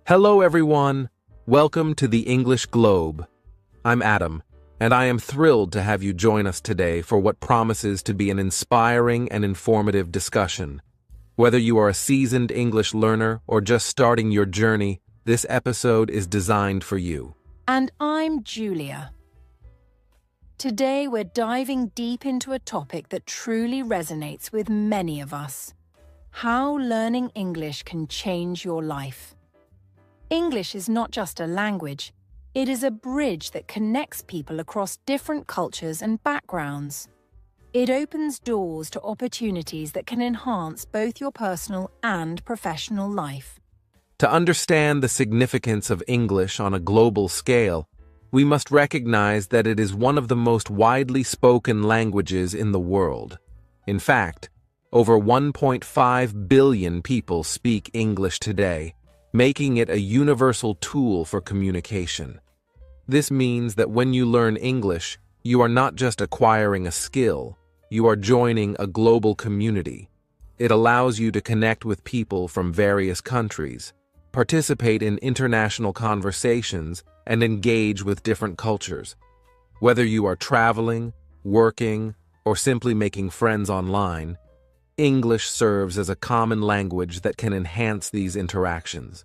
Hello, everyone. Welcome to the English Globe. I'm Adam, and I am thrilled to have you join us today for what promises to be an inspiring and informative discussion. Whether you are a seasoned English learner or just starting your journey, this episode is designed for you. And I'm Julia. Today we're diving deep into a topic that truly resonates with many of us: how learning English can change your life. English is not just a language, it is a bridge that connects people across different cultures and backgrounds. It opens doors to opportunities that can enhance both your personal and professional life. To understand the significance of English on a global scale, we must recognize that it is one of the most widely spoken languages in the world. In fact, over 1.5 billion people speak English today, making it a universal tool for communication. This means that when you learn English, you are not just acquiring a skill, you are joining a global community. It allows you to connect with people from various countries, participate in international conversations, and engage with different cultures. Whether you are traveling, working, or simply making friends online, English serves as a common language that can enhance these interactions.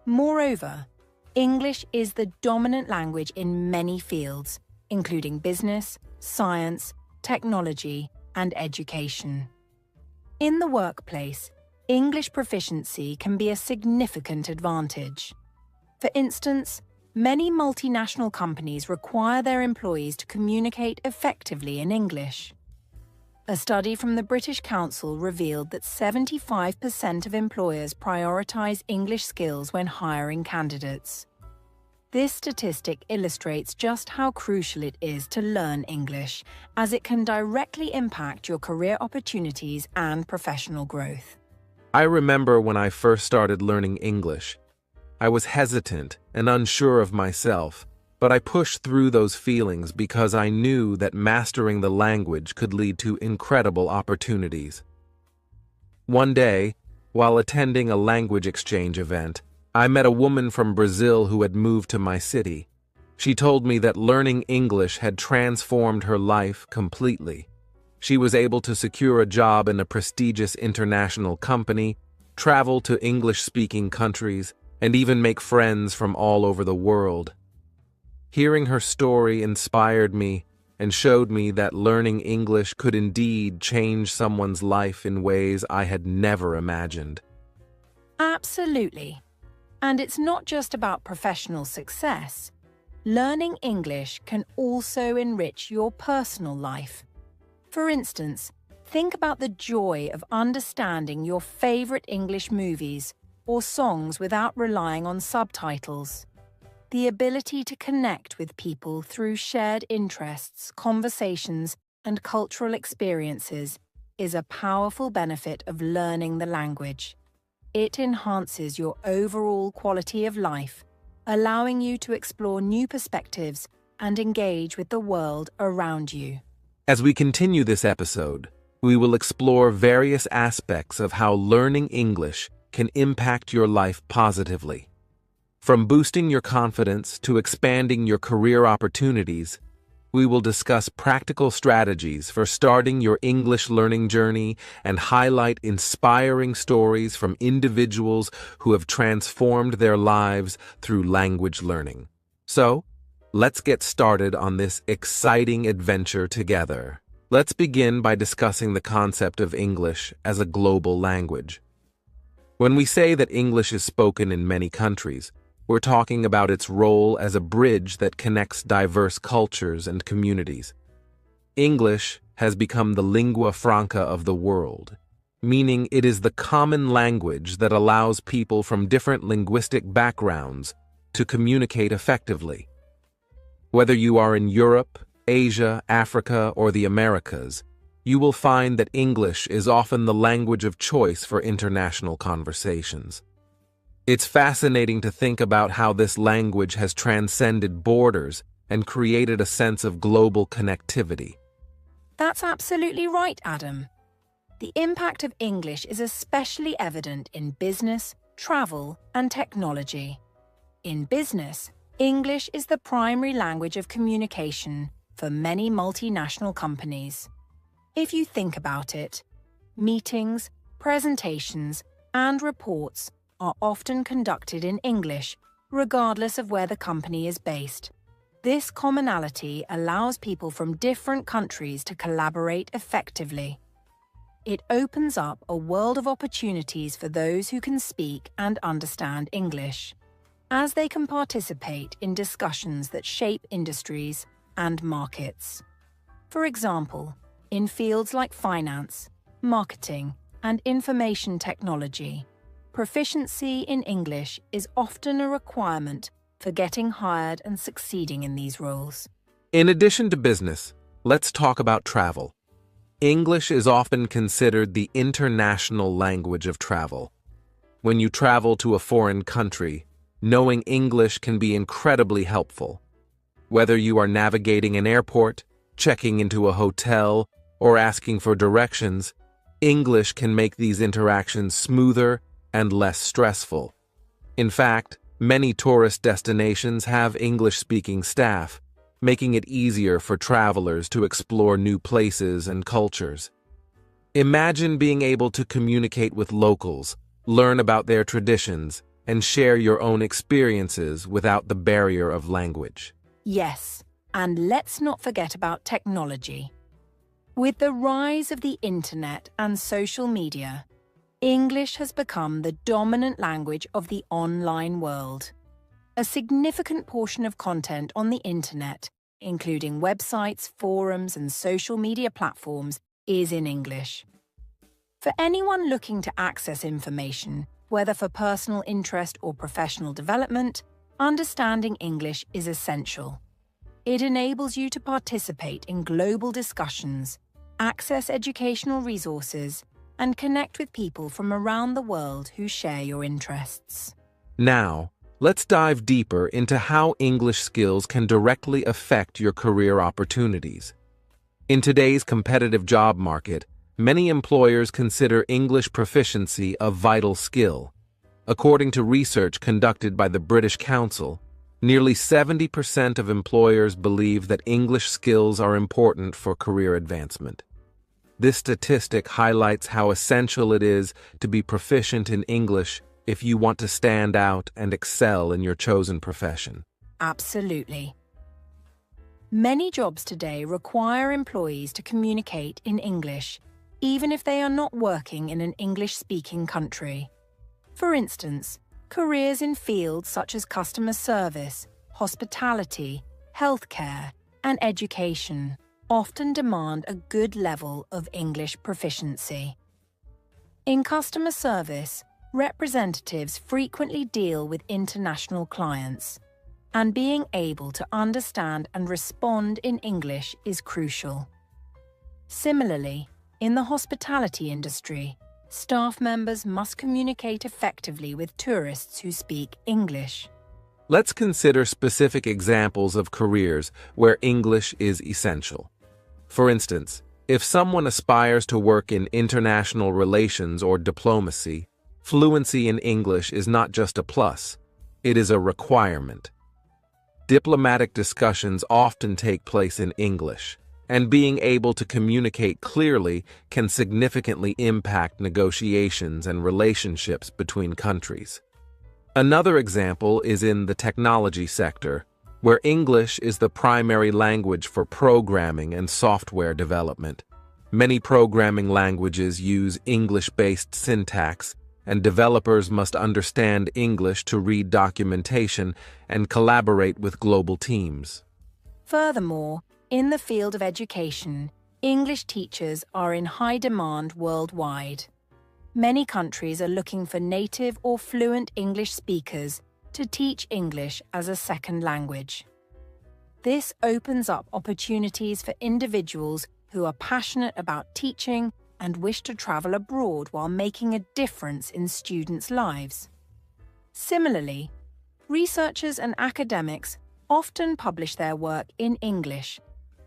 Moreover, English is the dominant language in many fields, including business, science, technology, and education. In the workplace, English proficiency can be a significant advantage. For instance, many multinational companies require their employees to communicate effectively in English. A study from the British Council revealed that 75% of employers prioritize English skills when hiring candidates. This statistic illustrates just how crucial it is to learn English, as it can directly impact your career opportunities and professional growth. I remember when I first started learning English, I was hesitant and unsure of myself, but I pushed through those feelings because I knew that mastering the language could lead to incredible opportunities. One day, while attending a language exchange event, I met a woman from Brazil who had moved to my city. She told me that learning English had transformed her life completely. She was able to secure a job in a prestigious international company, travel to English-speaking countries, and even make friends from all over the world. Hearing her story inspired me and showed me that learning English could indeed change someone's life in ways I had never imagined. Absolutely. And it's not just about professional success. Learning English can also enrich your personal life. For instance, think about the joy of understanding your favorite English movies or songs without relying on subtitles. The ability to connect with people through shared interests, conversations, and cultural experiences is a powerful benefit of learning the language. It enhances your overall quality of life, allowing you to explore new perspectives and engage with the world around you. As we continue this episode, we will explore various aspects of how learning English can impact your life positively. From boosting your confidence to expanding your career opportunities, we will discuss practical strategies for starting your English learning journey and highlight inspiring stories from individuals who have transformed their lives through language learning. So, let's get started on this exciting adventure together. Let's begin by discussing the concept of English as a global language. When we say that English is spoken in many countries, we're talking about its role as a bridge that connects diverse cultures and communities. English has become the lingua franca of the world, meaning it is the common language that allows people from different linguistic backgrounds to communicate effectively. Whether you are in Europe, Asia, Africa, or the Americas, you will find that English is often the language of choice for international conversations. It's fascinating to think about how this language has transcended borders and created a sense of global connectivity. That's absolutely right, Adam. The impact of English is especially evident in business, travel, and technology. In business, English is the primary language of communication for many multinational companies. If you think about it, meetings, presentations, and reports are often conducted in English, regardless of where the company is based. This commonality allows people from different countries to collaborate effectively. It opens up a world of opportunities for those who can speak and understand English, as they can participate in discussions that shape industries and markets. For example, in fields like finance, marketing, and information technology, proficiency in English is often a requirement for getting hired and succeeding in these roles. In addition to business, let's talk about travel. English is often considered the international language of travel. When you travel to a foreign country, knowing English can be incredibly helpful. Whether you are navigating an airport, checking into a hotel, or asking for directions, English can make these interactions smoother and less stressful. In fact, many tourist destinations have English-speaking staff, making it easier for travelers to explore new places and cultures. Imagine being able to communicate with locals, learn about their traditions, and share your own experiences without the barrier of language. Yes, and let's not forget about technology. With the rise of the internet and social media, English has become the dominant language of the online world. A significant portion of content on the internet, including websites, forums, and social media platforms, is in English. For anyone looking to access information, whether for personal interest or professional development, understanding English is essential. It enables you to participate in global discussions, access educational resources, and connect with people from around the world who share your interests. Now, let's dive deeper into how English skills can directly affect your career opportunities. In today's competitive job market, many employers consider English proficiency a vital skill. According to research conducted by the British Council, nearly 70% of employers believe that English skills are important for career advancement. This statistic highlights how essential it is to be proficient in English if you want to stand out and excel in your chosen profession. Absolutely. Many jobs today require employees to communicate in English, even if they are not working in an English-speaking country. For instance, careers in fields such as customer service, hospitality, healthcare, and education often demand a good level of English proficiency. In customer service, representatives frequently deal with international clients, and being able to understand and respond in English is crucial. Similarly, in the hospitality industry, staff members must communicate effectively with tourists who speak English. Let's consider specific examples of careers where English is essential. For instance, if someone aspires to work in international relations or diplomacy, fluency in English is not just a plus, it is a requirement. Diplomatic discussions often take place in English, and being able to communicate clearly can significantly impact negotiations and relationships between countries. Another example is in the technology sector, where English is the primary language for programming and software development. Many programming languages use English-based syntax, and developers must understand English to read documentation and collaborate with global teams. Furthermore, in the field of education, English teachers are in high demand worldwide. Many countries are looking for native or fluent English speakers to teach English as a second language. This opens up opportunities for individuals who are passionate about teaching and wish to travel abroad while making a difference in students' lives. Similarly, researchers and academics often publish their work in English,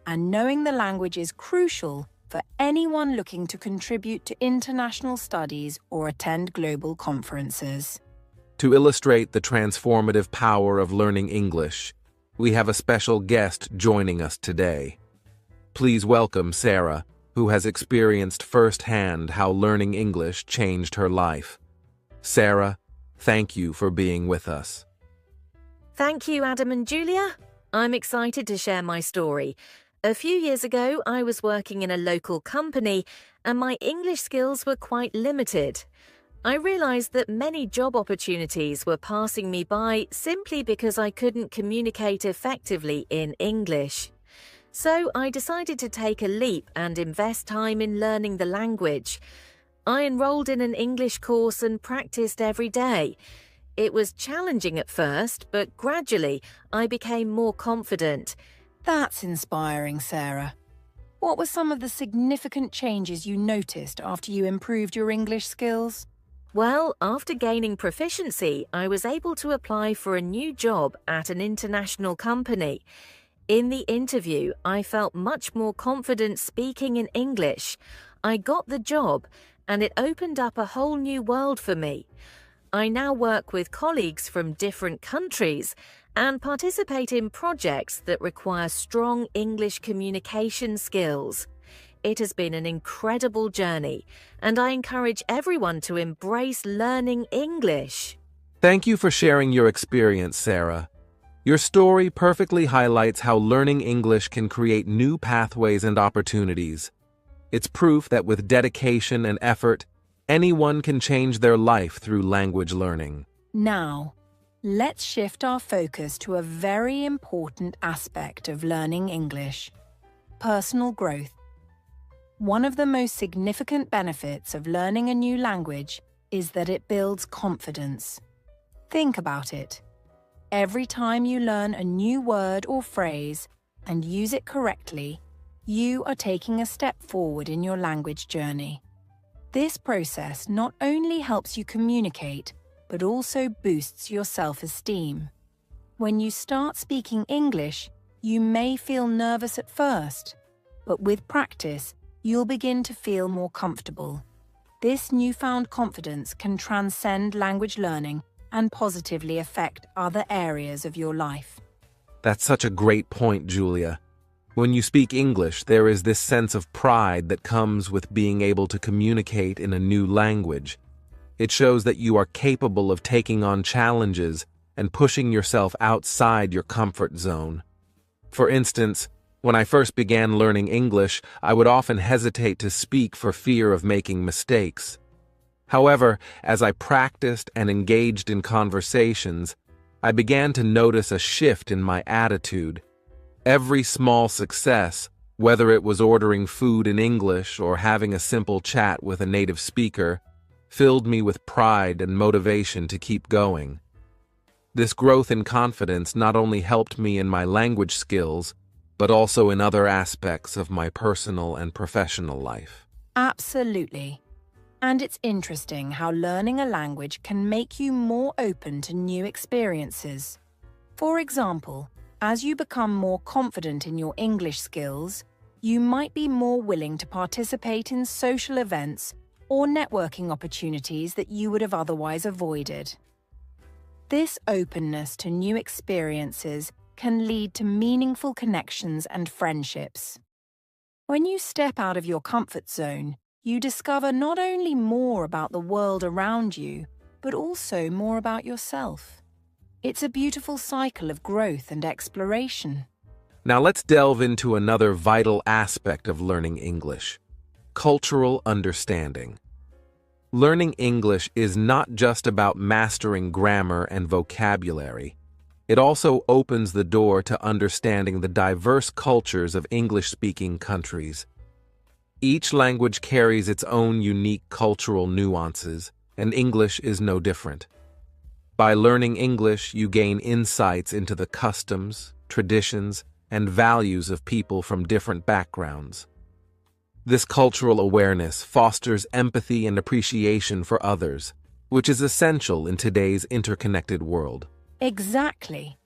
and knowing the language is crucial for anyone looking to contribute to international studies or attend global conferences. To illustrate the transformative power of learning English, we have a special guest joining us today. Please welcome Sarah, who has experienced firsthand how learning English changed her life. Sarah, thank you for being with us. Thank you, Adam and Julia. I'm excited to share my story. A few years ago, I was working in a local company and my English skills were quite limited. I realized that many job opportunities were passing me by simply because I couldn't communicate effectively in English. So I decided to take a leap and invest time in learning the language. I enrolled in an English course and practiced every day. It was challenging at first, but gradually I became more confident. That's inspiring, Sarah. What were some of the significant changes you noticed after you improved your English skills? Well, after gaining proficiency, I was able to apply for a new job at an international company. In the interview, I felt much more confident speaking in English. I got the job, and it opened up a whole new world for me. I now work with colleagues from different countries and participate in projects that require strong English communication skills. It has been an incredible journey, and I encourage everyone to embrace learning English. Thank you for sharing your experience, Sarah. Your story perfectly highlights how learning English can create new pathways and opportunities. It's proof that with dedication and effort, anyone can change their life through language learning. Now, let's shift our focus to a very important aspect of learning English: personal growth. One of the most significant benefits of learning a new language is that it builds confidence. Think about it. Every time you learn a new word or phrase and use it correctly, you are taking a step forward in your language journey. This process not only helps you communicate, but also boosts your self-esteem. When you start speaking English, you may feel nervous at first, but with practice, you'll begin to feel more comfortable. This newfound confidence can transcend language learning and positively affect other areas of your life. That's such a great point, Julia. When you speak English, there is this sense of pride that comes with being able to communicate in a new language. It shows that you are capable of taking on challenges and pushing yourself outside your comfort zone. For instance, when I first began learning English, I would often hesitate to speak for fear of making mistakes. However, as I practiced and engaged in conversations, I began to notice a shift in my attitude. Every small success, whether it was ordering food in English or having a simple chat with a native speaker, filled me with pride and motivation to keep going. This growth in confidence not only helped me in my language skills, but also in other aspects of my personal and professional life. Absolutely. And it's interesting how learning a language can make you more open to new experiences. For example, as you become more confident in your English skills, you might be more willing to participate in social events or networking opportunities that you would have otherwise avoided. This openness to new experiences can lead to meaningful connections and friendships. When you step out of your comfort zone, you discover not only more about the world around you, but also more about yourself. It's a beautiful cycle of growth and exploration. Now let's delve into another vital aspect of learning English: cultural understanding. Learning English is not just about mastering grammar and vocabulary. It also opens the door to understanding the diverse cultures of English-speaking countries. Each language carries its own unique cultural nuances, and English is no different. By learning English, you gain insights into the customs, traditions, and values of people from different backgrounds. This cultural awareness fosters empathy and appreciation for others, which is essential in today's interconnected world. Exactly.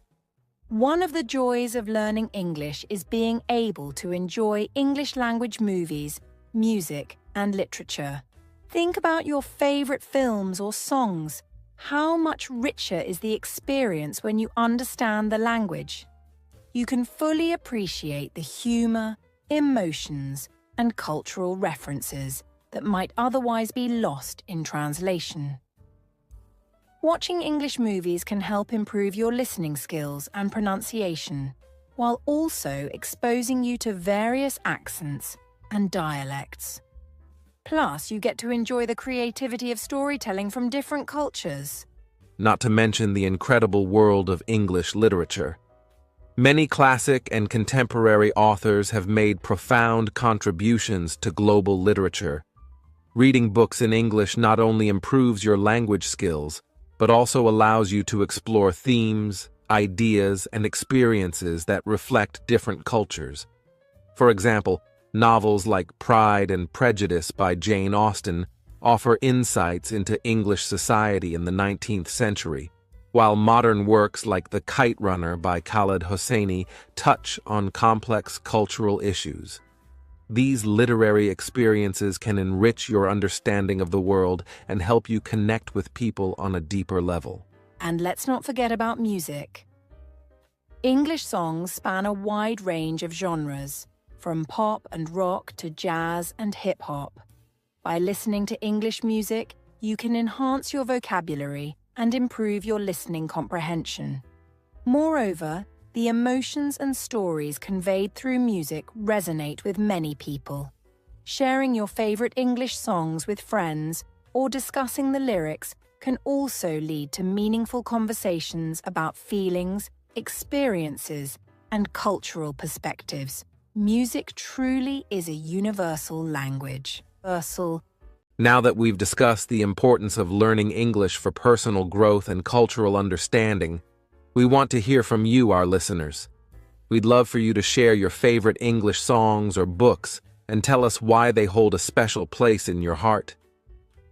One of the joys of learning English is being able to enjoy English language movies, music, and literature. Think about your favorite films or songs. How much richer is the experience when you understand the language? You can fully appreciate the humor, emotions, and cultural references that might otherwise be lost in translation. Watching English movies can help improve your listening skills and pronunciation, while also exposing you to various accents and dialects. Plus, you get to enjoy the creativity of storytelling from different cultures. Not to mention the incredible world of English literature. Many classic and contemporary authors have made profound contributions to global literature. Reading books in English not only improves your language skills, but also allows you to explore themes, ideas, and experiences that reflect different cultures. For example, novels like Pride and Prejudice by Jane Austen offer insights into English society in the 19th century, while modern works like The Kite Runner by Khaled Hosseini touch on complex cultural issues. These literary experiences can enrich your understanding of the world and help you connect with people on a deeper level. And let's not forget about music. English songs span a wide range of genres, from pop and rock to jazz and hip-hop. By listening to English music, you can enhance your vocabulary and improve your listening comprehension. Moreover, the emotions and stories conveyed through music resonate with many people. Sharing your favorite English songs with friends or discussing the lyrics can also lead to meaningful conversations about feelings, experiences, and cultural perspectives. Music truly is a universal language. Now that we've discussed the importance of learning English for personal growth and cultural understanding, we want to hear from you, our listeners. We'd love for you to share your favorite English songs or books and tell us why they hold a special place in your heart.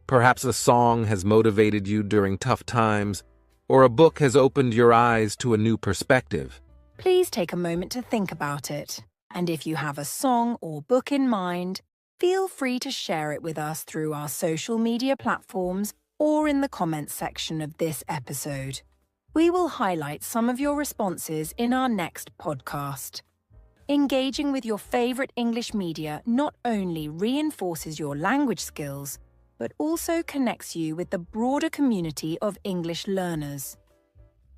Perhaps a song has motivated you during tough times, or a book has opened your eyes to a new perspective. Please take a moment to think about it. And if you have a song or book in mind, feel free to share it with us through our social media platforms or in the comments section of this episode. We will highlight some of your responses in our next podcast. Engaging with your favorite English media not only reinforces your language skills, but also connects you with the broader community of English learners.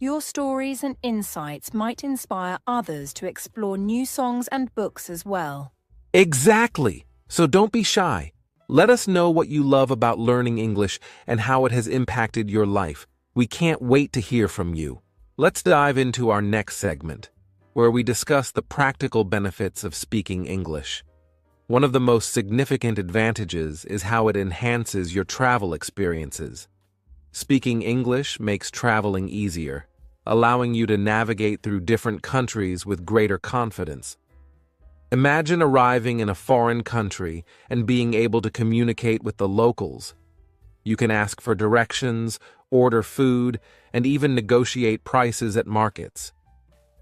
Your stories and insights might inspire others to explore new songs and books as well. Exactly! So don't be shy. Let us know what you love about learning English and how it has impacted your life. We can't wait to hear from you. Let's dive into our next segment, where we discuss the practical benefits of speaking English. One of the most significant advantages is how it enhances your travel experiences. Speaking English makes traveling easier, allowing you to navigate through different countries with greater confidence. Imagine arriving in a foreign country and being able to communicate with the locals. You can ask for directions, order food, and even negotiate prices at markets.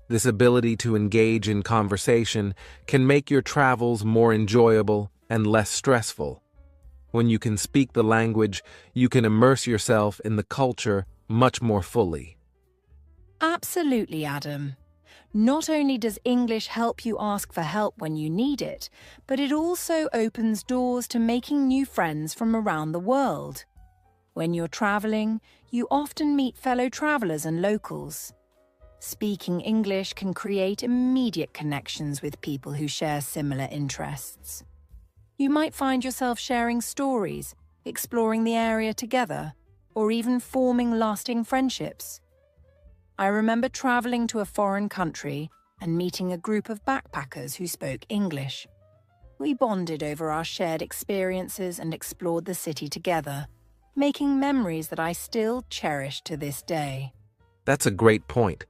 This ability to engage in conversation can make your travels more enjoyable and less stressful. When you can speak the language, you can immerse yourself in the culture much more fully. Absolutely, Adam. Not only does English help you ask for help when you need it, but it also opens doors to making new friends from around the world. When you're traveling, you often meet fellow travelers and locals. Speaking English can create immediate connections with people who share similar interests. You might find yourself sharing stories, exploring the area together, or even forming lasting friendships. I remember traveling to a foreign country and meeting a group of backpackers who spoke English. We bonded over our shared experiences and explored the city together, making memories that I still cherish to this day. That's a great point.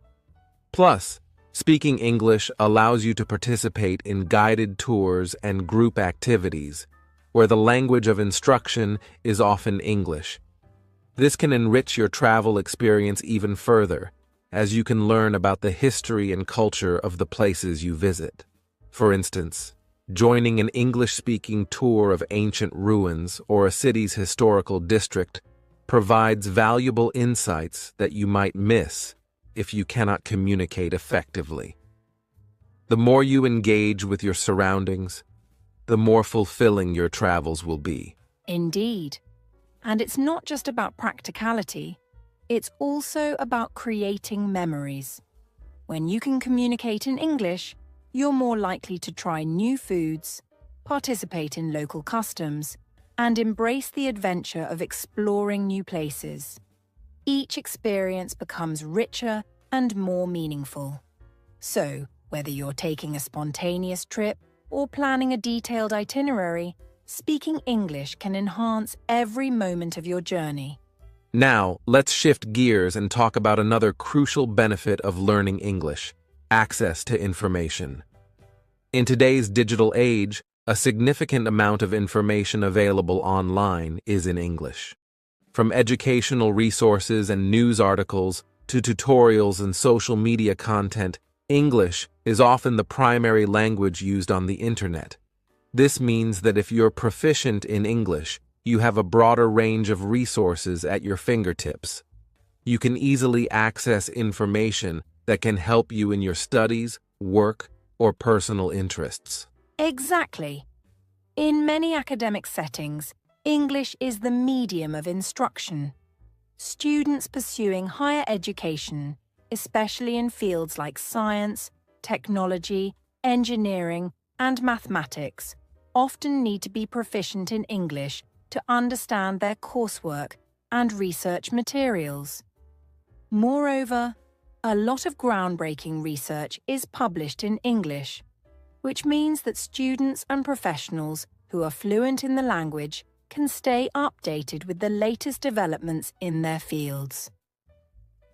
Plus, speaking English allows you to participate in guided tours and group activities, where the language of instruction is often English. This can enrich your travel experience even further, as you can learn about the history and culture of the places you visit. For instance, joining an English-speaking tour of ancient ruins or a city's historical district provides valuable insights that you might miss if you cannot communicate effectively. The more you engage with your surroundings, the more fulfilling your travels will be. Indeed. And it's not just about practicality, it's also about creating memories. When you can communicate in English, you're more likely to try new foods, participate in local customs, and embrace the adventure of exploring new places. Each experience becomes richer and more meaningful. So, whether you're taking a spontaneous trip or planning a detailed itinerary, speaking English can enhance every moment of your journey. Now, let's shift gears and talk about another crucial benefit of learning English: access to information. In today's digital age, a significant amount of information available online is in English. From educational resources and news articles to tutorials and social media content, English is often the primary language used on the internet. This means that if you're proficient in English, you have a broader range of resources at your fingertips. You can easily access information that can help you in your studies, work, or personal interests. Exactly. In many academic settings, English is the medium of instruction. Students pursuing higher education, especially in fields like science, technology, engineering, and mathematics, often need to be proficient in English to understand their coursework and research materials. Moreover, a lot of groundbreaking research is published in English, which means that students and professionals who are fluent in the language can stay updated with the latest developments in their fields.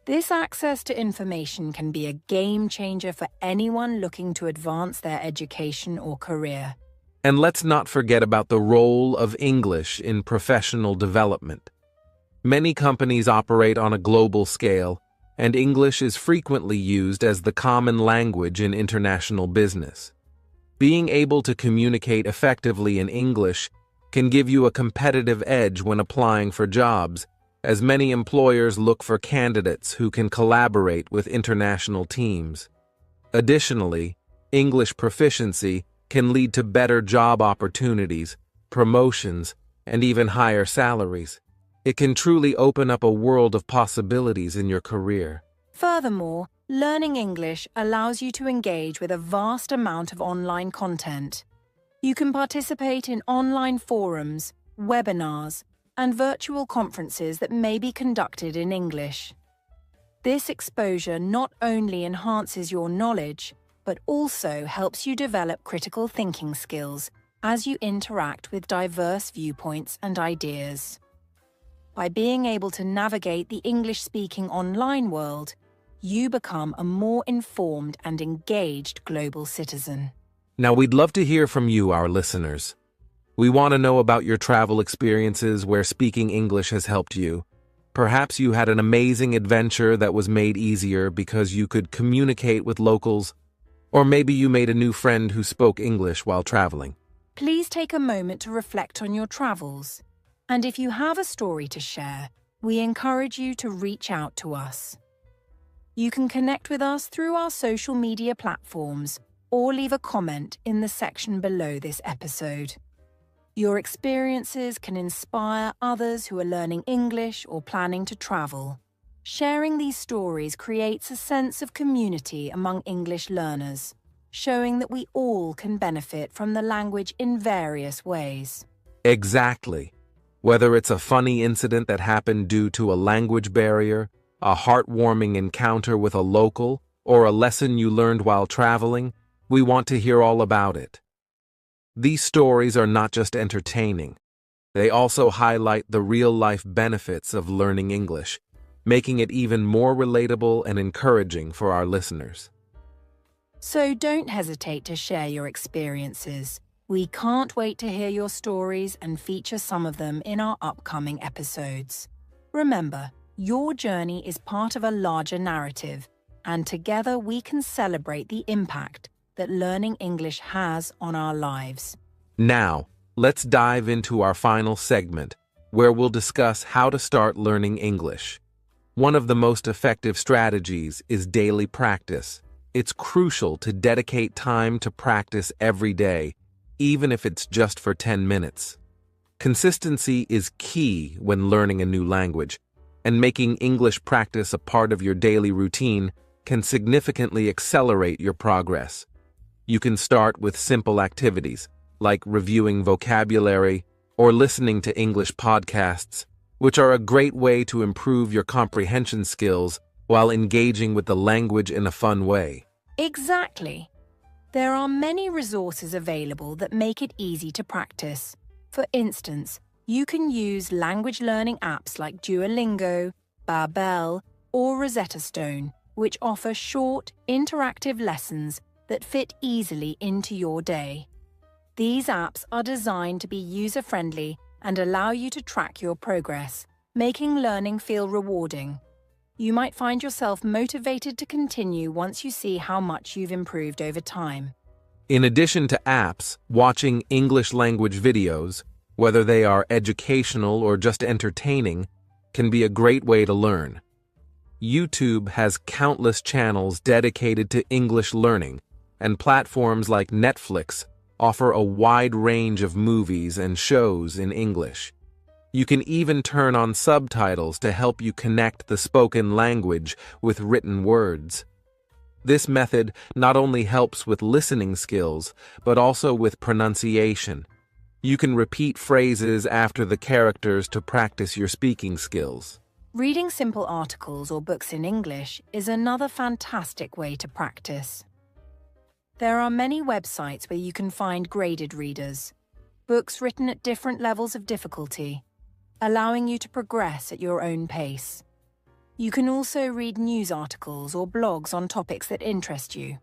This access to information can be a game changer for anyone looking to advance their education or career. And let's not forget about the role of English in professional development. Many companies operate on a global scale, and English is frequently used as the common language in international business. Being able to communicate effectively in English can give you a competitive edge when applying for jobs, as many employers look for candidates who can collaborate with international teams. Additionally, English proficiency can lead to better job opportunities, promotions, and even higher salaries. It can truly open up a world of possibilities in your career. Furthermore, learning English allows you to engage with a vast amount of online content. You can participate in online forums, webinars, and virtual conferences that may be conducted in English. This exposure not only enhances your knowledge, but also helps you develop critical thinking skills as you interact with diverse viewpoints and ideas. By being able to navigate the English-speaking online world, you become a more informed and engaged global citizen. Now, we'd love to hear from you, our listeners. We want to know about your travel experiences where speaking English has helped you. Perhaps you had an amazing adventure that was made easier because you could communicate with locals, or maybe you made a new friend who spoke English while traveling. Please take a moment to reflect on your travels. And if you have a story to share, we encourage you to reach out to us. You can connect with us through our social media platforms or leave a comment in the section below this episode. Your experiences can inspire others who are learning English or planning to travel. Sharing these stories creates a sense of community among English learners, showing that we all can benefit from the language in various ways. Exactly. Whether it's a funny incident that happened due to a language barrier, a heartwarming encounter with a local, or a lesson you learned while traveling, we want to hear all about it. These stories are not just entertaining. They also highlight the real-life benefits of learning English, making it even more relatable and encouraging for our listeners. So don't hesitate to share your experiences. We can't wait to hear your stories and feature some of them in our upcoming episodes. Remember, your journey is part of a larger narrative, and together we can celebrate the impact that learning English has on our lives. Now, let's dive into our final segment, where we'll discuss how to start learning English. One of the most effective strategies is daily practice. It's crucial to dedicate time to practice every day, even if it's just for 10 minutes. Consistency is key when learning a new language, and making English practice a part of your daily routine can significantly accelerate your progress. You can start with simple activities, like reviewing vocabulary or listening to English podcasts, which are a great way to improve your comprehension skills while engaging with the language in a fun way. Exactly. There are many resources available that make it easy to practice. For instance, you can use language learning apps like Duolingo, Babel, or Rosetta Stone, which offer short, interactive lessons that fit easily into your day. These apps are designed to be user-friendly and allow you to track your progress, making learning feel rewarding. You might find yourself motivated to continue once you see how much you've improved over time. In addition to apps, watching English language videos, whether they are educational or just entertaining, can be a great way to learn. YouTube has countless channels dedicated to English learning, and platforms like Netflix offer a wide range of movies and shows in English. You can even turn on subtitles to help you connect the spoken language with written words. This method not only helps with listening skills, but also with pronunciation. You can repeat phrases after the characters to practice your speaking skills. Reading simple articles or books in English is another fantastic way to practice. There are many websites where you can find graded readers, books written at different levels of difficulty, allowing you to progress at your own pace. You can also read news articles or blogs on topics that interest you.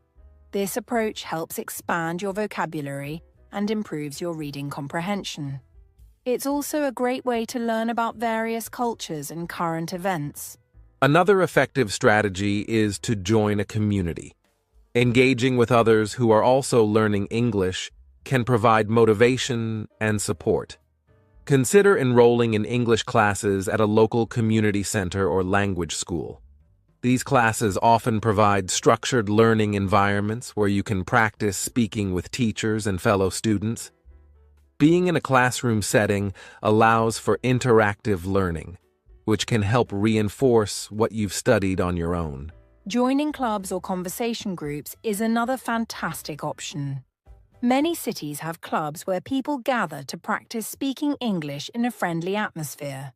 This approach helps expand your vocabulary and improves your reading comprehension. It's also a great way to learn about various cultures and current events. Another effective strategy is to join a community. Engaging with others who are also learning English can provide motivation and support. Consider enrolling in English classes at a local community center or language school. These classes often provide structured learning environments where you can practice speaking with teachers and fellow students. Being in a classroom setting allows for interactive learning, which can help reinforce what you've studied on your own. Joining clubs or conversation groups is another fantastic option. Many cities have clubs where people gather to practice speaking English in a friendly atmosphere.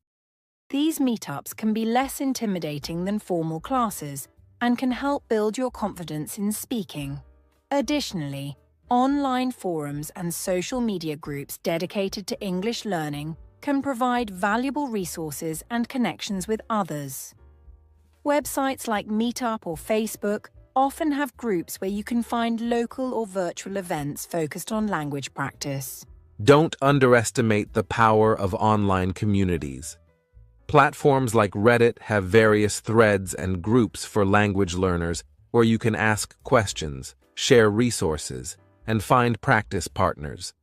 These meetups can be less intimidating than formal classes and can help build your confidence in speaking. Additionally, online forums and social media groups dedicated to English learning can provide valuable resources and connections with others. Websites like Meetup or Facebook often have groups where you can find local or virtual events focused on language practice. Don't underestimate the power of online communities. Platforms like Reddit have various threads and groups for language learners where you can ask questions, share resources, and find practice partners.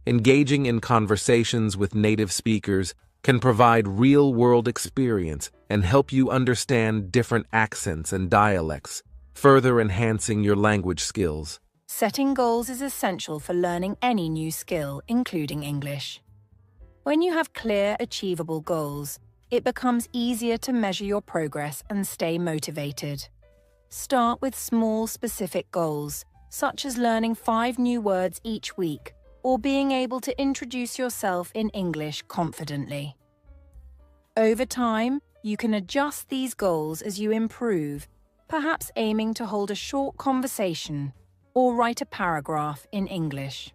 Engaging in conversations with native speakers can provide real-world experience and help you understand different accents and dialects, further enhancing your language skills. Setting goals is essential for learning any new skill, including English. When you have clear, achievable goals, it becomes easier to measure your progress and stay motivated. Start with small, specific goals, such as learning 5 new words each week, or being able to introduce yourself in English confidently. Over time, you can adjust these goals as you improve, perhaps aiming to hold a short conversation or write a paragraph in English.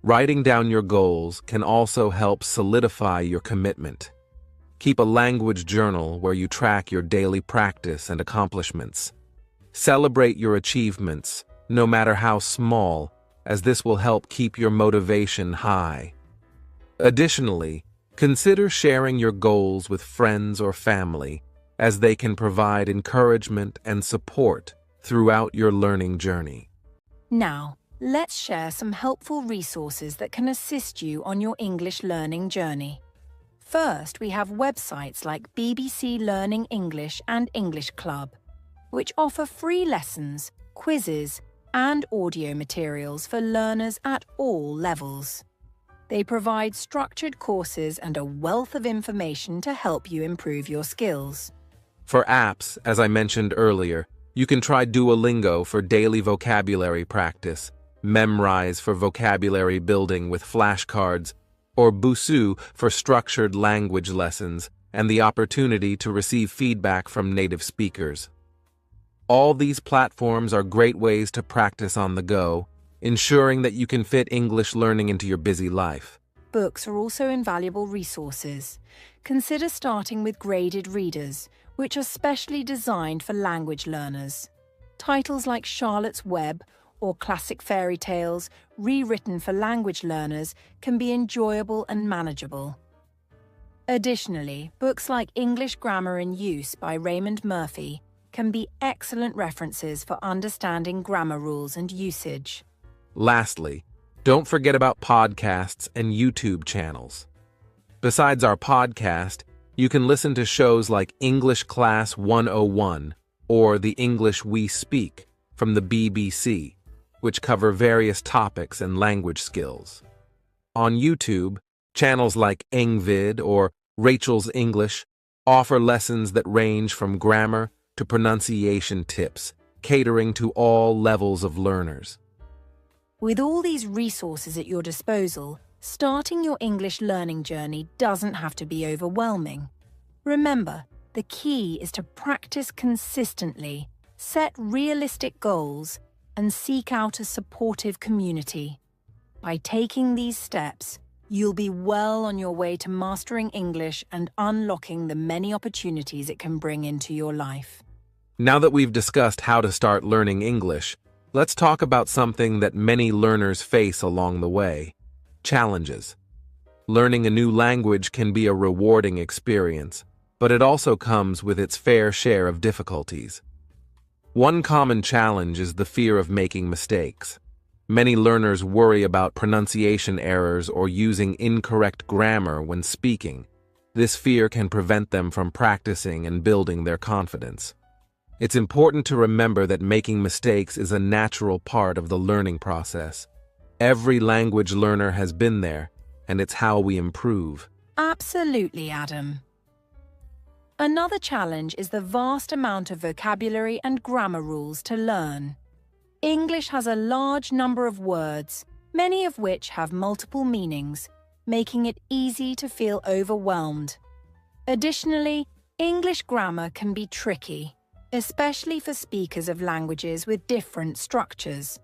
Writing down your goals can also help solidify your commitment. Keep a language journal where you track your daily practice and accomplishments. Celebrate your achievements, no matter how small, as this will help keep your motivation high. Additionally, consider sharing your goals with friends or family, as they can provide encouragement and support throughout your learning journey. Now, let's share some helpful resources that can assist you on your English learning journey. First, we have websites like BBC Learning English and English Club, which offer free lessons, quizzes, and audio materials for learners at all levels. They provide structured courses and a wealth of information to help you improve your skills. For apps, as I mentioned earlier, you can try Duolingo for daily vocabulary practice, Memrise for vocabulary building with flashcards, or Busuu for structured language lessons and the opportunity to receive feedback from native speakers. All these platforms are great ways to practice on the go, ensuring that you can fit English learning into your busy life. Books are also invaluable resources. Consider starting with graded readers, which are specially designed for language learners. Titles like Charlotte's Web or classic fairy tales, rewritten for language learners, can be enjoyable and manageable. Additionally, books like English Grammar in Use by Raymond Murphy can be excellent references for understanding grammar rules and usage. Lastly, don't forget about podcasts and YouTube channels. Besides our podcast, you can listen to shows like English Class 101 or The English We Speak from the BBC, which cover various topics and language skills. On YouTube, channels like Engvid or Rachel's English offer lessons that range from grammar to pronunciation tips, catering to all levels of learners. With all these resources at your disposal, starting your English learning journey doesn't have to be overwhelming. Remember, the key is to practice consistently, set realistic goals, and seek out a supportive community. By taking these steps, you'll be well on your way to mastering English and unlocking the many opportunities it can bring into your life. Now that we've discussed how to start learning English, let's talk about something that many learners face along the way: challenges. Learning a new language can be a rewarding experience, but it also comes with its fair share of difficulties. One common challenge is the fear of making mistakes. Many learners worry about pronunciation errors or using incorrect grammar when speaking. This fear can prevent them from practicing and building their confidence. It's important to remember that making mistakes is a natural part of the learning process. Every language learner has been there, and it's how we improve. Absolutely, Adam. Another challenge is the vast amount of vocabulary and grammar rules to learn. English has a large number of words, many of which have multiple meanings, making it easy to feel overwhelmed. Additionally, English grammar can be tricky, especially for speakers of languages with different structures.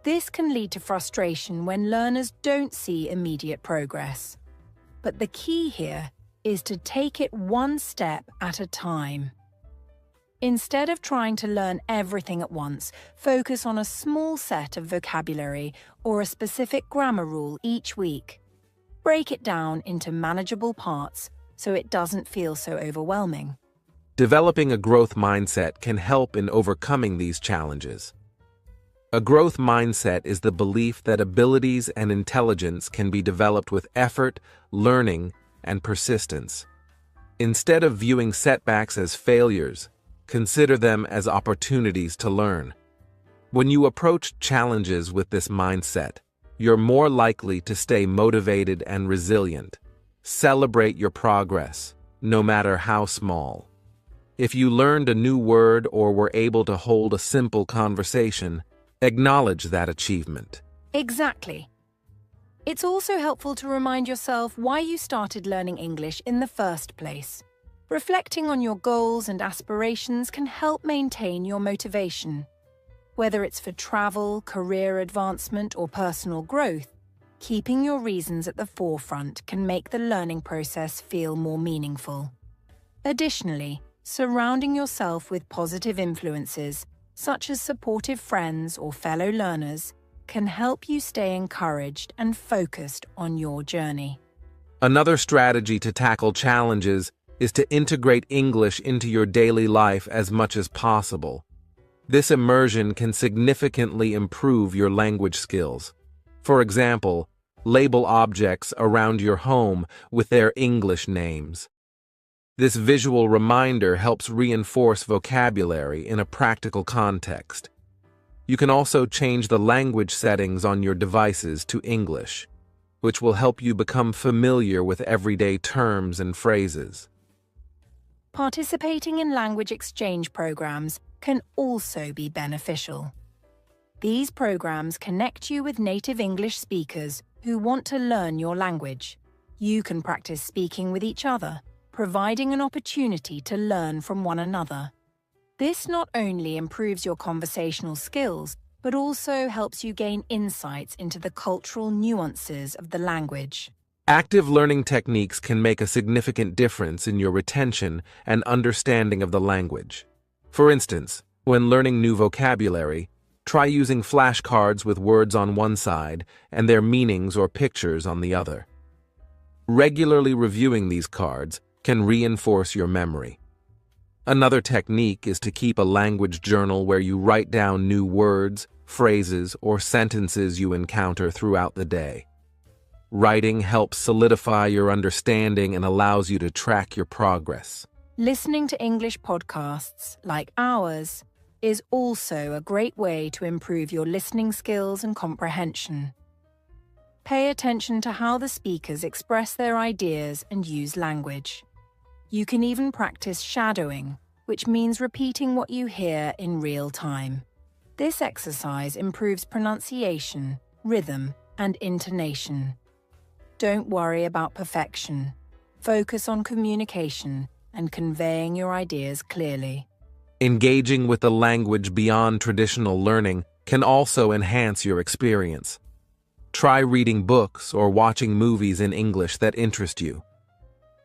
This can lead to frustration when learners don't see immediate progress. But the key here is to take it one step at a time. Instead of trying to learn everything at once, focus on a small set of vocabulary or a specific grammar rule each week. Break it down into manageable parts so it doesn't feel so overwhelming. Developing a growth mindset can help in overcoming these challenges. A growth mindset is the belief that abilities and intelligence can be developed with effort, learning, and persistence. Instead of viewing setbacks as failures, consider them as opportunities to learn. When you approach challenges with this mindset, you're more likely to stay motivated and resilient. Celebrate your progress, no matter how small. If you learned a new word or were able to hold a simple conversation, acknowledge that achievement. Exactly. It's also helpful to remind yourself why you started learning English in the first place. Reflecting on your goals and aspirations can help maintain your motivation. Whether it's for travel, career advancement, or personal growth, keeping your reasons at the forefront can make the learning process feel more meaningful. Additionally, surrounding yourself with positive influences, such as supportive friends or fellow learners, can help you stay encouraged and focused on your journey. Another strategy to tackle challenges is to integrate English into your daily life as much as possible. This immersion can significantly improve your language skills. For example, Label objects around your home with their English names. This visual reminder helps reinforce vocabulary in a practical context. You can also change the language settings on your devices to English, which will help you become familiar with everyday terms and phrases. Participating in language exchange programs can also be beneficial. These programs connect you with native English speakers who want to learn your language. You can practice speaking with each other, providing an opportunity to learn from one another. This not only improves your conversational skills, but also helps you gain insights into the cultural nuances of the language. Active learning techniques can make a significant difference in your retention and understanding of the language. For instance, when learning new vocabulary, try using flashcards with words on one side and their meanings or pictures on the other. Regularly reviewing these cards can reinforce your memory. Another technique is to keep a language journal where you write down new words, phrases, or sentences you encounter throughout the day. Writing helps solidify your understanding and allows you to track your progress. Listening to English podcasts like ours is also a great way to improve your listening skills and comprehension. Pay attention to how the speakers express their ideas and use language. You can even practice shadowing, which means repeating what you hear in real time. This exercise improves pronunciation, rhythm, and intonation. Don't worry about perfection. Focus on communication and conveying your ideas clearly. Engaging with the language beyond traditional learning can also enhance your experience. Try reading books or watching movies in English that interest you.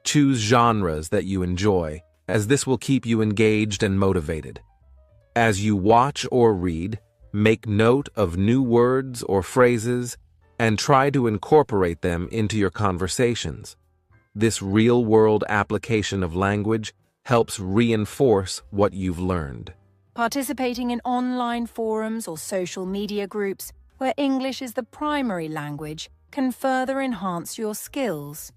Choose genres that you enjoy, as this will keep you engaged and motivated. As you watch or read, make note of new words or phrases and try to incorporate them into your conversations. This real-world application of language helps reinforce what you've learned. Participating in online forums or social media groups where English is the primary language can further enhance your skills.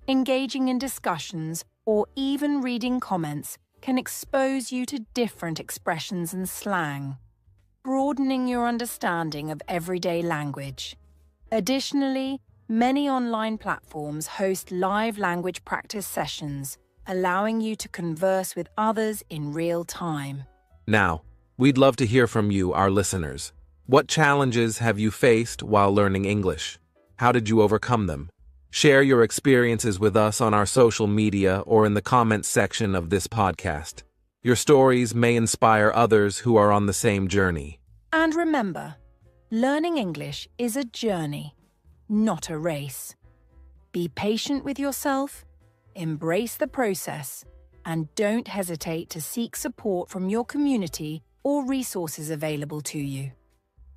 Engaging in discussions or even reading comments can expose you to different expressions and slang, broadening your understanding of everyday language. Additionally, many online platforms host live language practice sessions, allowing you to converse with others in real time. Now, we'd love to hear from you, our listeners. What challenges have you faced while learning English? How did you overcome them? Share your experiences with us on our social media or in the comments section of this podcast. Your stories may inspire others who are on the same journey. And remember, learning English is a journey, not a race. Be patient with yourself, embrace the process, and don't hesitate to seek support from your community or resources available to you.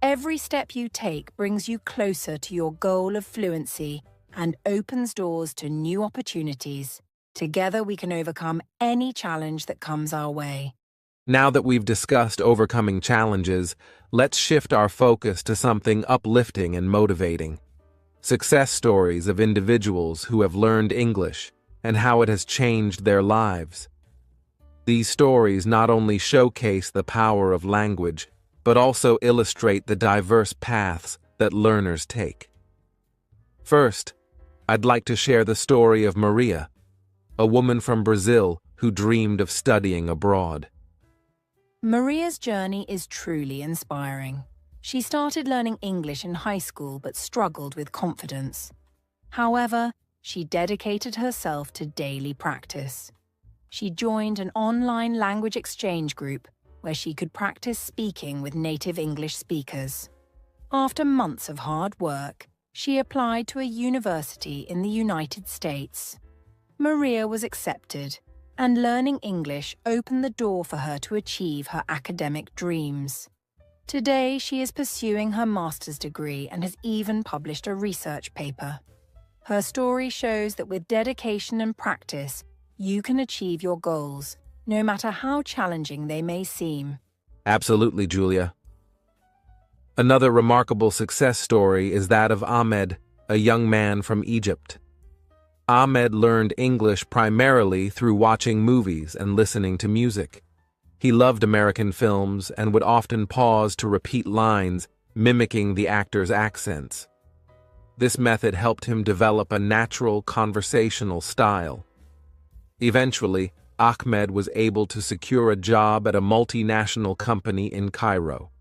Every step you take brings you closer to your goal of fluency and opens doors to new opportunities. Together we can overcome any challenge that comes our way. Now that we've discussed overcoming challenges, let's shift our focus to something uplifting and motivating. Success stories of individuals who have learned English and how it has changed their lives. These stories not only showcase the power of language, but also illustrate the diverse paths that learners take. First, I'd like to share the story of Maria, a woman from Brazil who dreamed of studying abroad. Maria's journey is truly inspiring. She started learning English in high school but struggled with confidence. However, she dedicated herself to daily practice. She joined an online language exchange group where she could practice speaking with native English speakers. After months of hard work, she applied to a university in the United States. Maria was accepted, and learning English opened the door for her to achieve her academic dreams. Today, she is pursuing her master's degree and has even published a research paper. Her story shows that with dedication and practice, you can achieve your goals, no matter how challenging they may seem. Absolutely, Julia. Another remarkable success story is that of Ahmed, a young man from Egypt. Ahmed learned English primarily through watching movies and listening to music. He loved American films and would often pause to repeat lines, mimicking the actors' accents. This method helped him develop a natural conversational style. Eventually, Ahmed was able to secure a job at a multinational company in Cairo.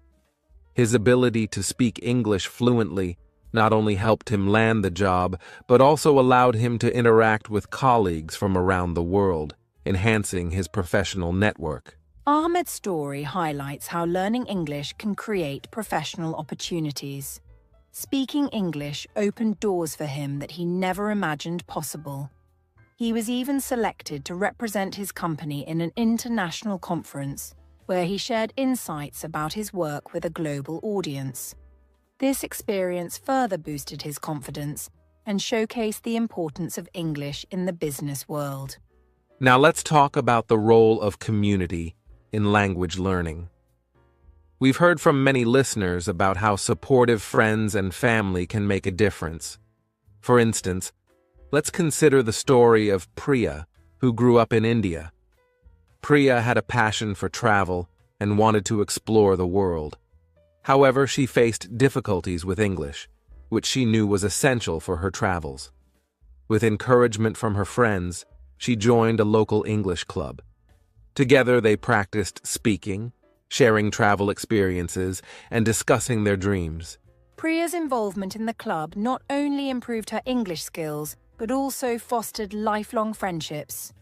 His ability to speak English fluently not only helped him land the job, but also allowed him to interact with colleagues from around the world, enhancing his professional network. Ahmed's story highlights how learning English can create professional opportunities. Speaking English opened doors for him that he never imagined possible. He was even selected to represent his company in an international conference, where he shared insights about his work with a global audience. This experience further boosted his confidence and showcased the importance of English in the business world. Now let's talk about the role of community in language learning. We've heard from many listeners about how supportive friends and family can make a difference. For instance, let's consider the story of Priya, who grew up in India. Priya had a passion for travel and wanted to explore the world. However, she faced difficulties with English, which she knew was essential for her travels. With encouragement from her friends, she joined a local English club. Together, they practiced speaking, sharing travel experiences, and discussing their dreams. Priya's involvement in the club not only improved her English skills, but also fostered lifelong friendships.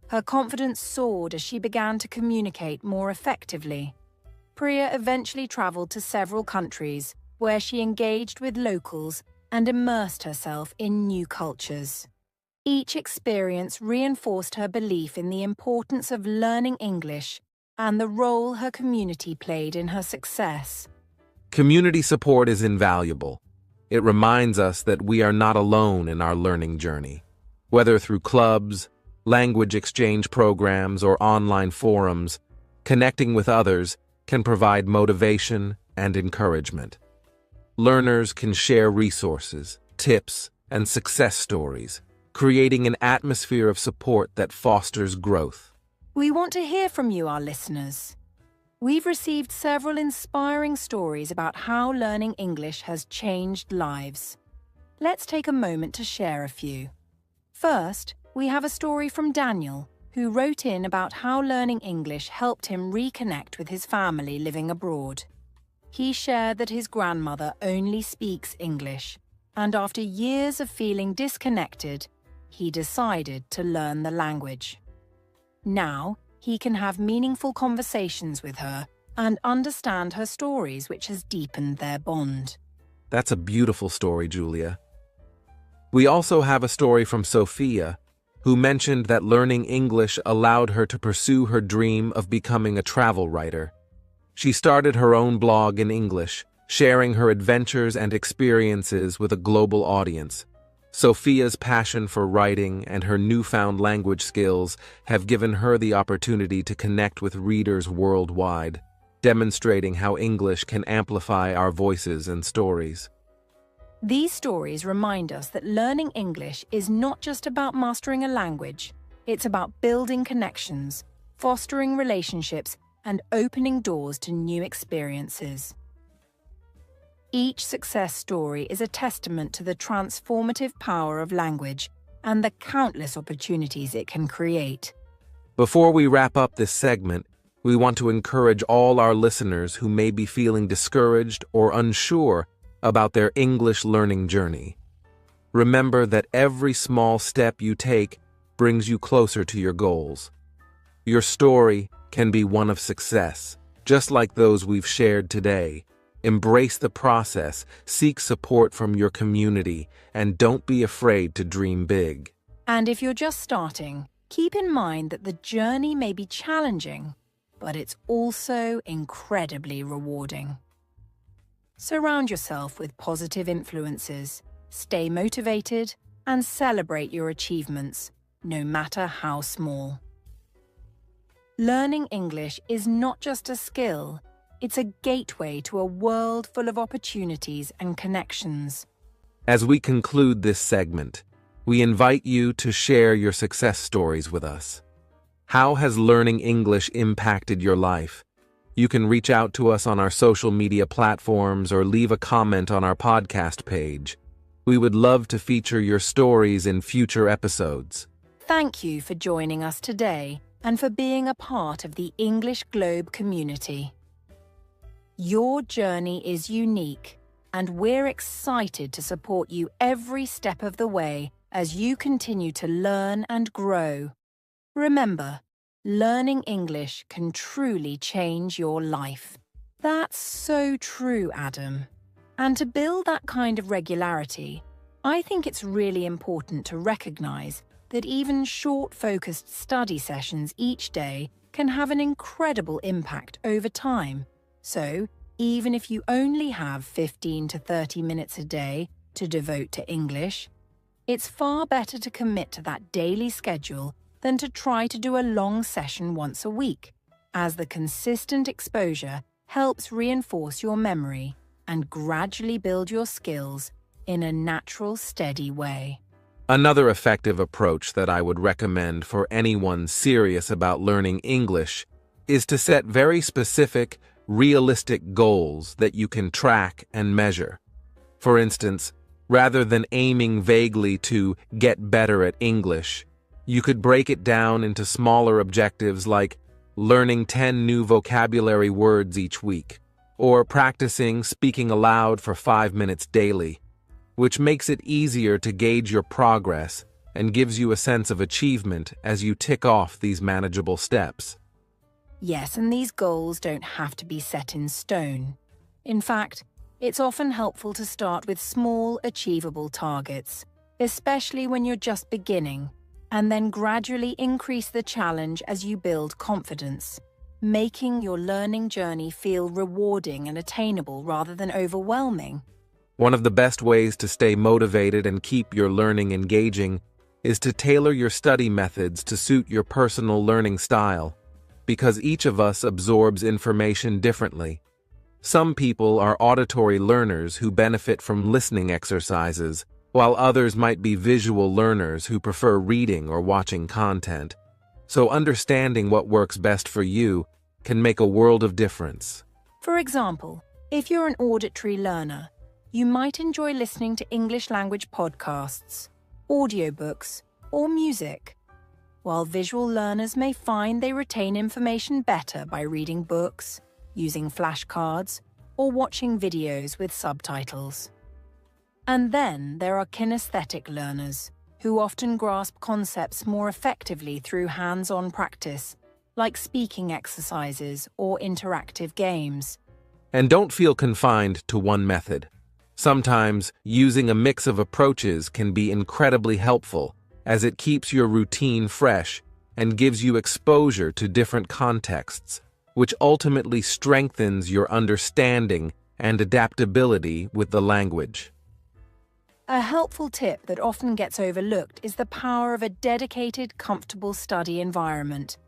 Her confidence soared as she began to communicate more effectively. Priya eventually traveled to several countries, where she engaged with locals and immersed herself in new cultures. Each experience reinforced her belief in the importance of learning English and the role her community played in her success. Community support is invaluable. It reminds us that we are not alone in our learning journey. Whether through clubs, language exchange programs, or online forums, connecting with others can provide motivation and encouragement. Learners can share resources, tips, and success stories, creating an atmosphere of support that fosters growth. We want to hear from you, our listeners. We've received several inspiring stories about how learning English has changed lives. Let's take a moment to share a few. First, we have a story from Daniel, who wrote in about how learning English helped him reconnect with his family living abroad. He shared that his grandmother only speaks English, and after years of feeling disconnected, he decided to learn the language. Now, he can have meaningful conversations with her and understand her stories, which has deepened their bond. That's a beautiful story, Julia. We also have a story from Sophia, who mentioned that learning English allowed her to pursue her dream of becoming a travel writer. She started her own blog in English, sharing her adventures and experiences with a global audience. Sophia's passion for writing and her newfound language skills have given her the opportunity to connect with readers worldwide, demonstrating how English can amplify our voices and stories. These stories remind us that learning English is not just about mastering a language, it's about building connections, fostering relationships, and opening doors to new experiences. Each success story is a testament to the transformative power of language and the countless opportunities it can create. Before we wrap up this segment, we want to encourage all our listeners who may be feeling discouraged or unsure about their English learning journey. Remember that every small step you take brings you closer to your goals. Your story can be one of success, just like those we've shared today. Embrace the process, seek support from your community, and don't be afraid to dream big. And if you're just starting, keep in mind that the journey may be challenging, but it's also incredibly rewarding. Surround yourself with positive influences, stay motivated, and celebrate your achievements, no matter how small. Learning English is not just a skill, it's a gateway to a world full of opportunities and connections. As we conclude this segment, we invite you to share your success stories with us. How has learning English impacted your life? You can reach out to us on our social media platforms or leave a comment on our podcast page. We would love to feature your stories in future episodes. Thank you for joining us today and for being a part of the English Globe community. Your journey is unique, and we're excited to support you every step of the way as you continue to learn and grow. Remember, learning English can truly change your life. That's so true, Adam. And to build that kind of regularity, I think it's really important to recognize that even short, focused study sessions each day can have an incredible impact over time. So, even if you only have 15 to 30 minutes a day to devote to English, it's far better to commit to that daily schedule than to try to do a long session once a week, as the consistent exposure helps reinforce your memory and gradually build your skills in a natural, steady way. Another effective approach that I would recommend for anyone serious about learning English is to set very specific, realistic goals that you can track and measure. For instance, rather than aiming vaguely to get better at English, you could break it down into smaller objectives like learning 10 new vocabulary words each week, or practicing speaking aloud for 5 minutes daily, which makes it easier to gauge your progress and gives you a sense of achievement as you tick off these manageable steps. Yes, and these goals don't have to be set in stone. In fact, it's often helpful to start with small, achievable targets, especially when you're just beginning, and then gradually increase the challenge as you build confidence, making your learning journey feel rewarding and attainable rather than overwhelming. One of the best ways to stay motivated and keep your learning engaging is to tailor your study methods to suit your personal learning style, because each of us absorbs information differently. Some people are auditory learners who benefit from listening exercises, while others might be visual learners who prefer reading or watching content. So understanding what works best for you can make a world of difference. For example, if you're an auditory learner, you might enjoy listening to English language podcasts, audiobooks, or music, while visual learners may find they retain information better by reading books, using flashcards, or watching videos with subtitles. And then there are kinesthetic learners, who often grasp concepts more effectively through hands-on practice, like speaking exercises or interactive games. And don't feel confined to one method. Sometimes, using a mix of approaches can be incredibly helpful, as it keeps your routine fresh and gives you exposure to different contexts, which ultimately strengthens your understanding and adaptability with the language. A helpful tip that often gets overlooked is the power of a dedicated, comfortable study environment,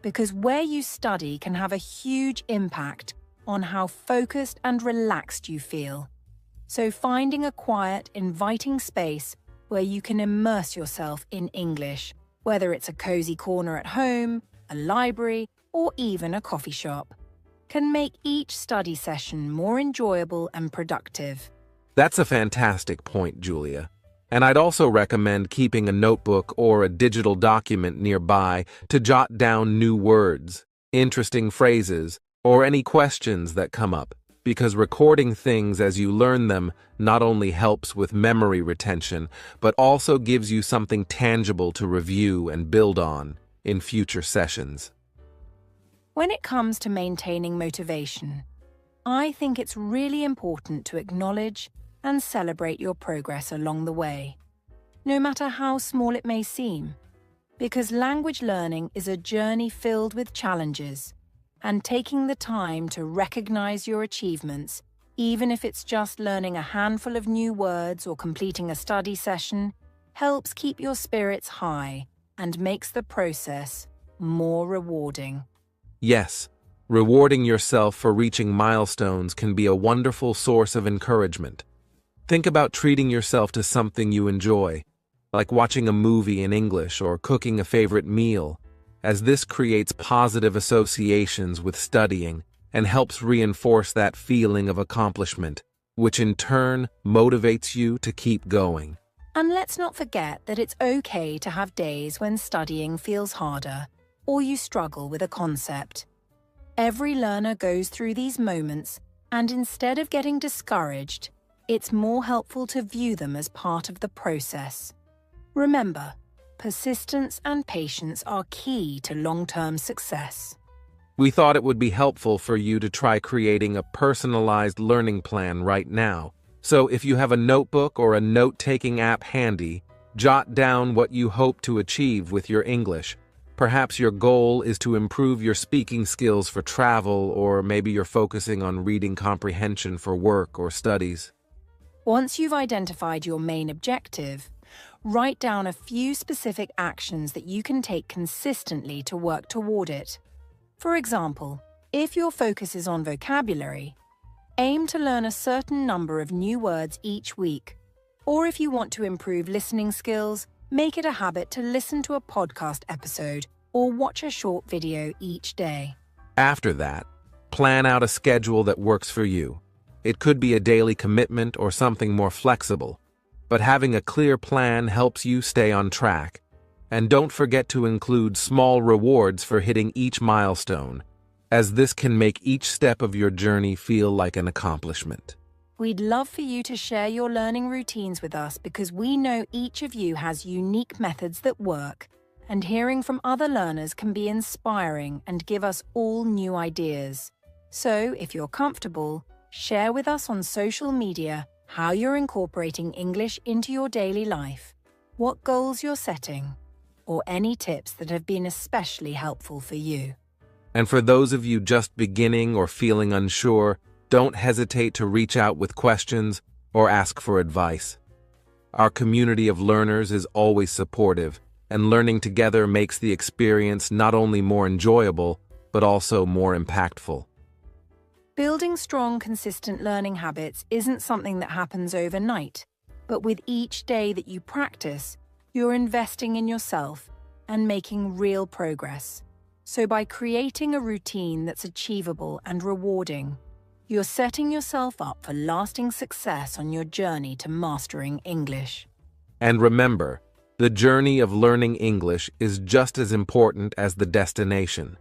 because where you study can have a huge impact on how focused and relaxed you feel. So finding a quiet, inviting space where you can immerse yourself in English, whether it's a cozy corner at home, a library, or even a coffee shop, can make each study session more enjoyable and productive. That's a fantastic point, Julia. And I'd also recommend keeping a notebook or a digital document nearby to jot down new words, interesting phrases, or any questions that come up, because recording things as you learn them not only helps with memory retention, but also gives you something tangible to review and build on in future sessions. When it comes to maintaining motivation, I think it's really important to acknowledge and celebrate your progress along the way, no matter how small it may seem, because language learning is a journey filled with challenges, and taking the time to recognize your achievements, even if it's just learning a handful of new words or completing a study session, helps keep your spirits high and makes the process more rewarding. Yes, rewarding yourself for reaching milestones can be a wonderful source of encouragement. Think about treating yourself to something you enjoy, like watching a movie in English or cooking a favorite meal, as this creates positive associations with studying and helps reinforce that feeling of accomplishment, which in turn motivates you to keep going. And let's not forget that it's okay to have days when studying feels harder or you struggle with a concept. Every learner goes through these moments, and instead of getting discouraged, it's more helpful to view them as part of the process. Remember, persistence and patience are key to long-term success. We thought it would be helpful for you to try creating a personalized learning plan right now. So if you have a notebook or a note-taking app handy, jot down what you hope to achieve with your English. Perhaps your goal is to improve your speaking skills for travel, or maybe you're focusing on reading comprehension for work or studies. Once you've identified your main objective, write down a few specific actions that you can take consistently to work toward it. For example, if your focus is on vocabulary, aim to learn a certain number of new words each week. Or if you want to improve listening skills, make it a habit to listen to a podcast episode or watch a short video each day. After that, plan out a schedule that works for you. It could be a daily commitment or something more flexible, but having a clear plan helps you stay on track. And don't forget to include small rewards for hitting each milestone, as this can make each step of your journey feel like an accomplishment. We'd love for you to share your learning routines with us because we know each of you has unique methods that work, and hearing from other learners can be inspiring and give us all new ideas. So, if you're comfortable, share with us on social media how you're incorporating English into your daily life, what goals you're setting, or any tips that have been especially helpful for you. And for those of you just beginning or feeling unsure, don't hesitate to reach out with questions or ask for advice. Our community of learners is always supportive, and learning together makes the experience not only more enjoyable, but also more impactful. Building strong, consistent learning habits isn't something that happens overnight, but with each day that you practice, you're investing in yourself and making real progress. So by creating a routine that's achievable and rewarding, you're setting yourself up for lasting success on your journey to mastering English. And remember, the journey of learning English is just as important as the destination.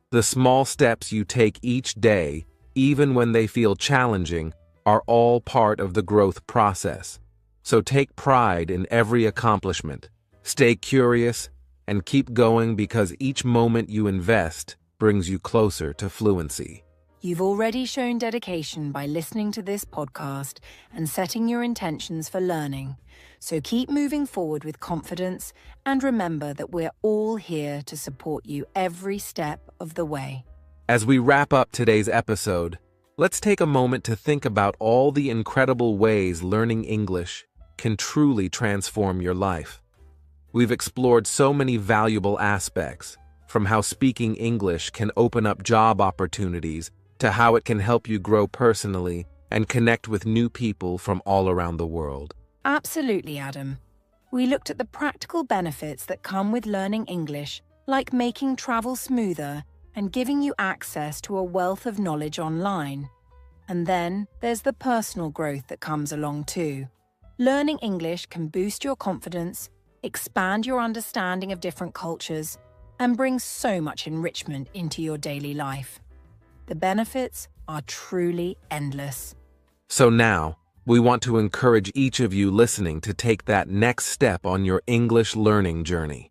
The small steps you take each day, even when they feel challenging, are all part of the growth process. So take pride in every accomplishment, stay curious, and keep going because each moment you invest brings you closer to fluency. You've already shown dedication by listening to this podcast and setting your intentions for learning. So keep moving forward with confidence and remember that we're all here to support you every step of the way. As we wrap up today's episode, let's take a moment to think about all the incredible ways learning English can truly transform your life. We've explored so many valuable aspects, from how speaking English can open up job opportunities to how it can help you grow personally and connect with new people from all around the world. Absolutely, Adam. We looked at the practical benefits that come with learning English, like making travel smoother and giving you access to a wealth of knowledge online. And then there's the personal growth that comes along too. Learning English can boost your confidence, expand your understanding of different cultures, and bring so much enrichment into your daily life. The benefits are truly endless. So now, we want to encourage each of you listening to take that next step on your English learning journey.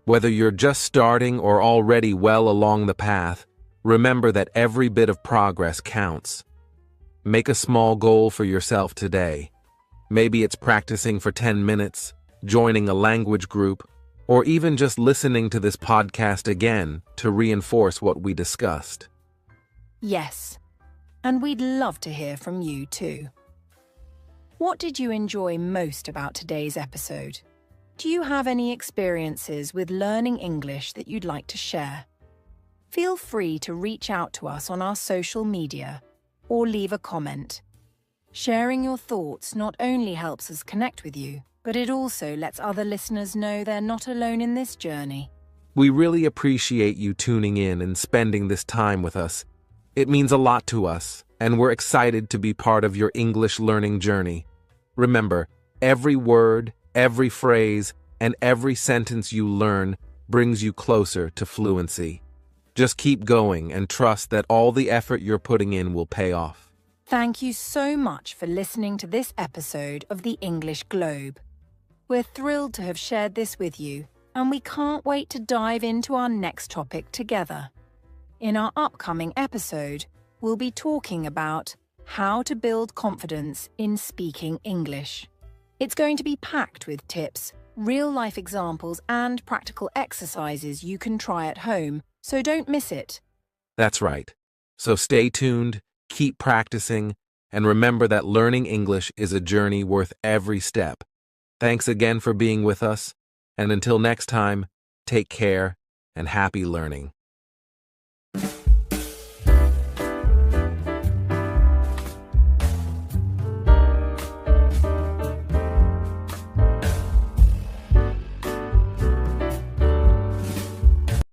Whether you're just starting or already well along the path, remember that every bit of progress counts. Make a small goal for yourself today. Maybe it's practicing for 10 minutes, joining a language group, or even just listening to this podcast again to reinforce what we discussed. Yes, and we'd love to hear from you too. What did you enjoy most about today's episode? Do you have any experiences with learning English that you'd like to share? Feel free to reach out to us on our social media or leave a comment. Sharing your thoughts not only helps us connect with you, but it also lets other listeners know they're not alone in this journey. We really appreciate you tuning in and spending this time with us. It means a lot to us, and we're excited to be part of your English learning journey. Remember, every word, every phrase, and every sentence you learn brings you closer to fluency. Just keep going and trust that all the effort you're putting in will pay off. Thank you so much for listening to this episode of the English Globe. We're thrilled to have shared this with you, and we can't wait to dive into our next topic together. In our upcoming episode, we'll be talking about how to build confidence in speaking English. It's going to be packed with tips, real-life examples, and practical exercises you can try at home, so don't miss it. That's right. So stay tuned, keep practicing, and remember that learning English is a journey worth every step. Thanks again for being with us, and until next time, take care and happy learning.